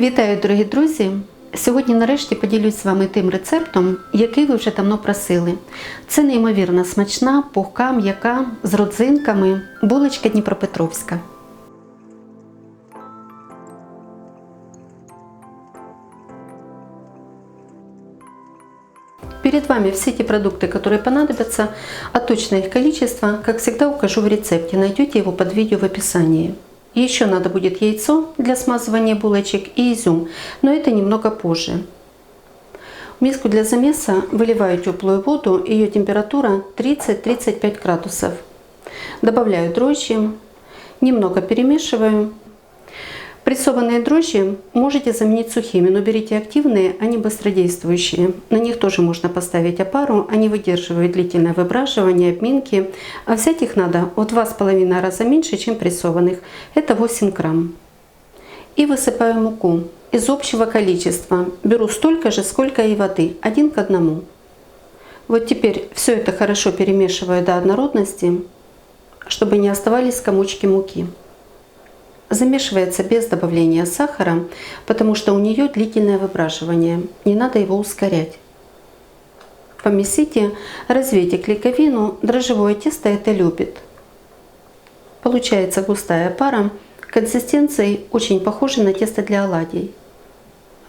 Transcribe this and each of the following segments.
Вітаю, дорогі друзі! Сьогодні нарешті поділюсь з вами тим рецептом, який ви вже давно просили. Це неймовірно смачна, пухка, м'яка, з родзинками булочка Дніпропетровська. Перед вами все те продукты, которые понадобятся, а точное их количество, как всегда, укажу в рецепте. Найдете его под видео в описании. Еще надо будет яйцо для смазывания булочек и изюм, но это немного позже. В миску для замеса выливаю теплую воду, ее температура 30-35 градусов. Добавляю дрожжи, немного перемешиваю. Прессованные дрожжи можете заменить сухими, но берите активные, они быстродействующие. На них тоже можно поставить опару, они выдерживают длительное выбраживание, обминки. А взять их надо в 2,5 раза меньше, чем прессованных. Это 8 грамм. И высыпаю муку. Из общего количества беру столько же, сколько и воды, 1 к 1. Вот теперь все это хорошо перемешиваю до однородности, чтобы не оставались комочки муки. Замешивается без добавления сахара, потому что у нее длительное выбраживание. Не надо его ускорять. Помесите, развейте клейковину, дрожжевое тесто это любит. Получается густая опара, консистенцией очень похожа на тесто для оладий.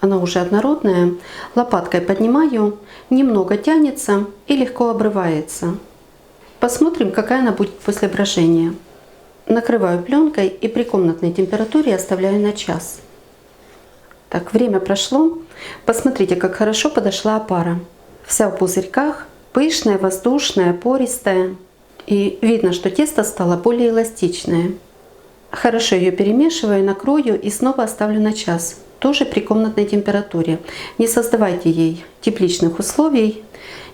Она уже однородная, лопаткой поднимаю, немного тянется и легко обрывается. Посмотрим, какая она будет после брожения. Накрываю пленкой и при комнатной температуре оставляю на час. Так, время прошло. Посмотрите, как хорошо подошла опара. Вся в пузырьках, пышная, воздушная, пористая. И видно, что тесто стало более эластичное. Хорошо ее перемешиваю, накрою и снова оставлю на час. Тоже при комнатной температуре. Не создавайте ей тепличных условий.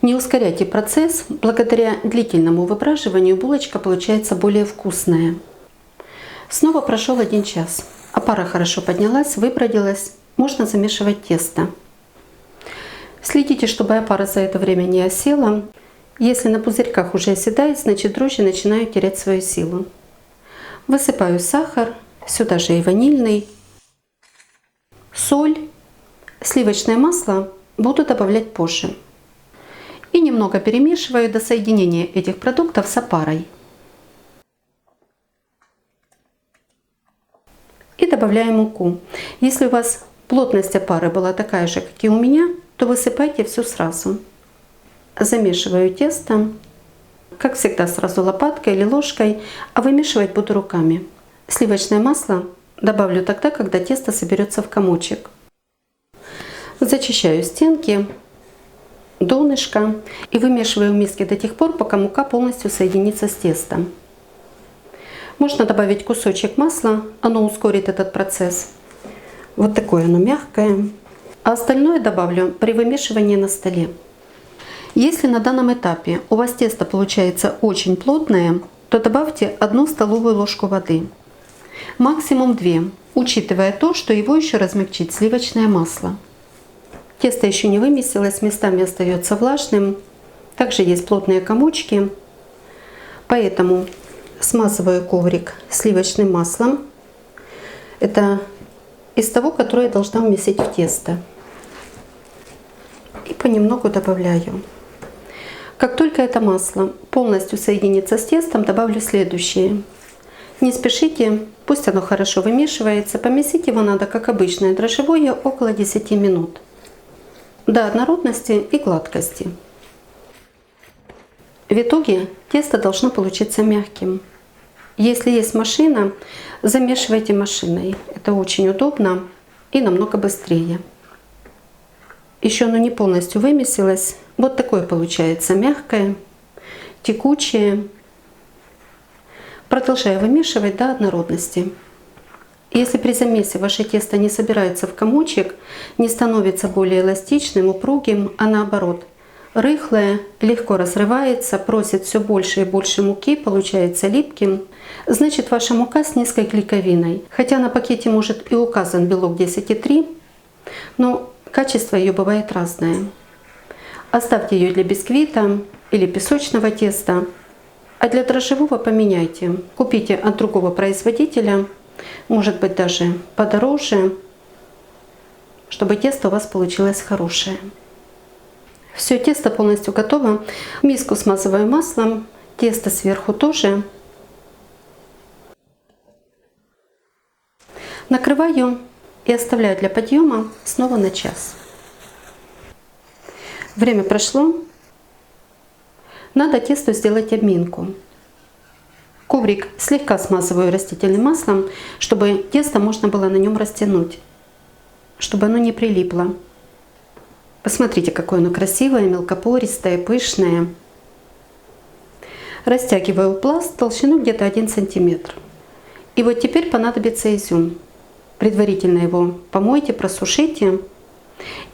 Не ускоряйте процесс. Благодаря длительному выбраживанию булочка получается более вкусная. Снова прошел 1 час. Опара хорошо поднялась, выбродилась. Можно замешивать тесто. Следите, чтобы опара за это время не осела. Если на пузырьках уже оседает, значит дрожжи начинают терять свою силу. Высыпаю сахар, сюда же и ванильный, соль, сливочное масло буду добавлять позже. И немного перемешиваю до соединения этих продуктов с опарой. И добавляю муку. Если у вас плотность опары была такая же, как и у меня, то высыпайте все сразу. Замешиваю тесто. Как всегда, сразу лопаткой или ложкой, а вымешивать буду руками. Сливочное масло добавлю тогда, когда тесто соберется в комочек. Зачищаю стенки, донышко и вымешиваю в миске до тех пор, пока мука полностью соединится с тестом. Можно добавить кусочек масла, оно ускорит этот процесс. Вот такое оно мягкое. А остальное добавлю при вымешивании на столе. Если на данном этапе у вас тесто получается очень плотное, то добавьте 1 столовую ложку воды. Максимум 2, учитывая то, что его еще размягчит сливочное масло. Тесто еще не вымесилось, местами остается влажным. Также есть плотные комочки. Поэтому смазываю коврик сливочным маслом. Это из того, которое я должна вместить в тесто. И понемногу добавляю. Как только это масло полностью соединится с тестом, добавлю следующее. Не спешите, пусть оно хорошо вымешивается. Помесить его надо, как обычное дрожжевое, около 10 минут. До однородности и гладкости. В итоге тесто должно получиться мягким. Если есть машина, замешивайте машиной. Это очень удобно и намного быстрее. Еще оно не полностью вымесилось. Вот такое получается мягкое, текучее. Продолжаю вымешивать до однородности. Если при замесе ваше тесто не собирается в комочек, не становится более эластичным, упругим, а наоборот, рыхлое, легко разрывается, просит все больше и больше муки, получается липким, значит ваша мука с низкой клейковиной. Хотя на пакете может и указан белок 10,3, но качество ее бывает разное. Оставьте ее для бисквита или песочного теста, а для дрожжевого поменяйте. Купите от другого производителя, может быть даже подороже. чтобы тесто у вас получилось хорошее. Все, тесто полностью готово. Миску смазываю маслом, тесто сверху тоже. Накрываю и оставляю для подъема снова на час. Время прошло. Надо тесту сделать обминку. Коврик слегка смазываю растительным маслом, чтобы тесто можно было на нем растянуть, чтобы оно не прилипло. Посмотрите, какое оно красивое, мелкопористое, пышное. Растягиваю пласт толщину где-то 1 сантиметр. И вот теперь понадобится изюм. Предварительно его помойте, просушите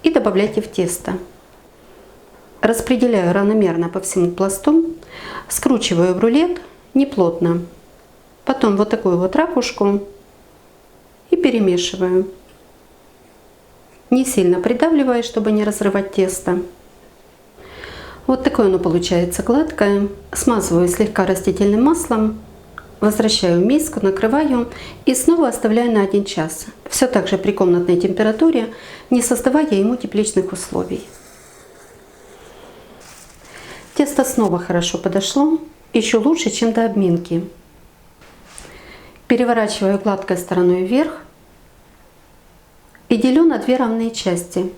и добавляйте в тесто. Распределяю равномерно по всему пласту, скручиваю в рулет неплотно. Потом вот такую вот ракушку и перемешиваю. Не сильно придавливая, чтобы не разрывать тесто. Вот такое оно получается гладкое. Смазываю слегка растительным маслом. Возвращаю в миску, накрываю и снова оставляю на 1 час. Все так же при комнатной температуре, не создавая ему тепличных условий. Тесто снова хорошо подошло, еще лучше, чем до обминки. Переворачиваю гладкой стороной вверх и делю на 2 равные части.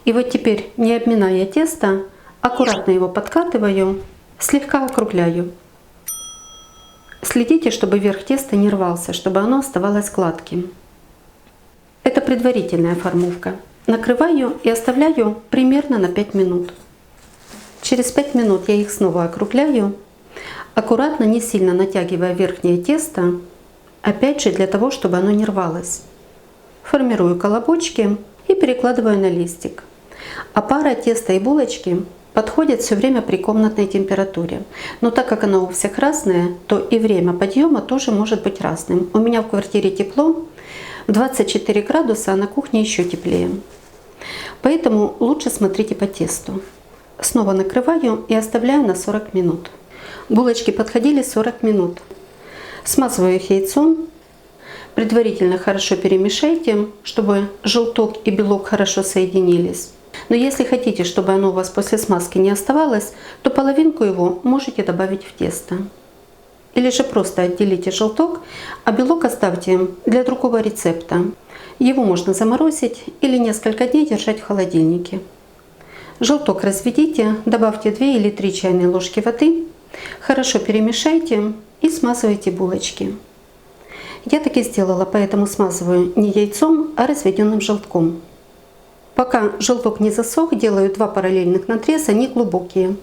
И вот теперь, не обминая тесто, аккуратно его подкатываю, слегка округляю. Следите, чтобы верх теста не рвался, чтобы оно оставалось гладким. Это предварительная формовка. Накрываю и оставляю примерно на 5 минут. Через 5 минут я их снова округляю, аккуратно, не сильно натягивая верхнее тесто, опять же для того, чтобы оно не рвалось. Формирую колобочки и перекладываю на листик. А пара теста и булочки подходит все время при комнатной температуре. Но так как она у всех разная, то и время подъема тоже может быть разным. У меня в квартире тепло, 24 градуса, а на кухне еще теплее. Поэтому лучше смотрите по тесту. Снова накрываю и оставляю на 40 минут. Булочки подходили 40 минут. Смазываю их яйцом. Предварительно хорошо перемешайте, чтобы желток и белок хорошо соединились. Но если хотите, чтобы оно у вас после смазки не оставалось, то половинку его можете добавить в тесто. Или же просто отделите желток, а белок оставьте для другого рецепта. Его можно заморозить или несколько дней держать в холодильнике. Желток разведите, добавьте 2 или 3 чайные ложки воды, хорошо перемешайте и смазывайте булочки. Я так и сделала, поэтому смазываю не яйцом, а разведенным желтком. Пока желток не засох, делаю 2 параллельных надреза, не глубокие.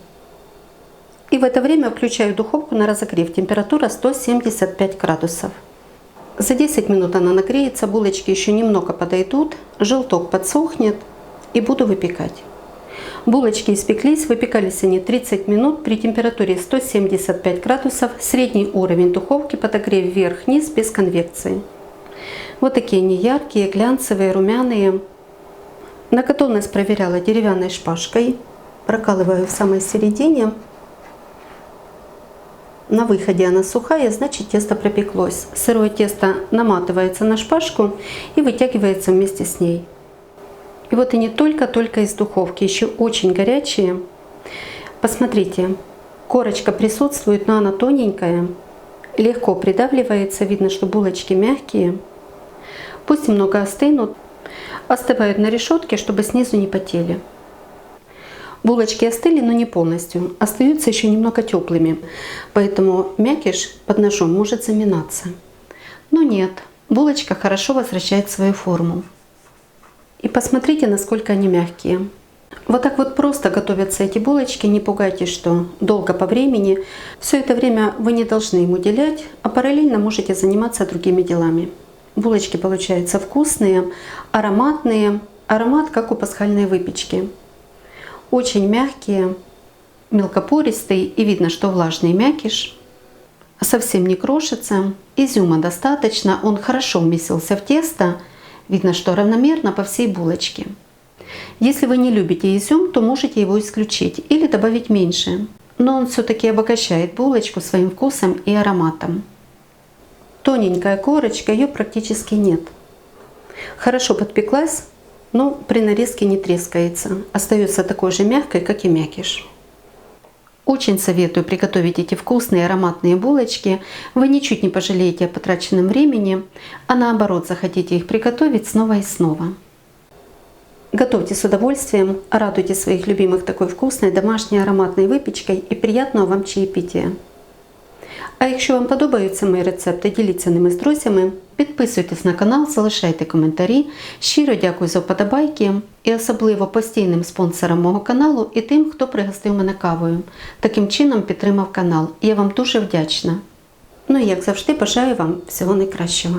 И в это время включаю духовку на разогрев, температура 175 градусов. За 10 минут она нагреется, булочки еще немного подойдут, желток подсохнет и буду выпекать. Булочки испеклись, выпекались они 30 минут при температуре 175 градусов, средний уровень духовки, подогрев вверх-вниз без конвекции. Вот такие они яркие, глянцевые, румяные. На готовность проверяла деревянной шпажкой, прокалываю в самой середине. На выходе она сухая, значит тесто пропеклось. Сырое тесто наматывается на шпажку и вытягивается вместе с ней. И вот они только-только из духовки, еще очень горячие. Посмотрите, корочка присутствует, но она тоненькая, легко придавливается, видно, что булочки мягкие. Пусть немного остынут, остывают на решетке, чтобы снизу не потели. Булочки остыли, но не полностью, остаются еще немного теплыми, поэтому мякиш под ножом может заминаться. Но нет, булочка хорошо возвращает свою форму. И посмотрите, насколько они мягкие. Вот так вот просто готовятся эти булочки, не пугайтесь, что долго по времени. Все это время вы не должны им уделять, а параллельно можете заниматься другими делами. Булочки получаются вкусные, ароматные, аромат как у пасхальной выпечки. Очень мягкие, мелкопористый и видно, что влажный мякиш. Совсем не крошится, изюма достаточно, он хорошо вместился в тесто. Видно, что равномерно по всей булочке. Если вы не любите изюм, то можете его исключить или добавить меньше. Но он все-таки обогащает булочку своим вкусом и ароматом. Тоненькая корочка, ее практически нет. Хорошо подпеклась, но при нарезке не трескается. Остается такой же мягкой, как и мякиш. Очень советую приготовить эти вкусные ароматные булочки. Вы ничуть не пожалеете о потраченном времени, а наоборот захотите их приготовить снова и снова. Готовьте с удовольствием, радуйте своих любимых такой вкусной домашней ароматной выпечкой и приятного вам чаєпітія. А якщо вам подобаються мої рецепти, діліться ними з друзями, підписуйтесь на канал, залишайте коментарі. Щиро дякую за вподобайки і особливо постійним спонсорам мого каналу і тим, хто пригостив мене кавою. Таким чином підтримав канал. Я вам дуже вдячна. Ну і як завжди бажаю вам всього найкращого.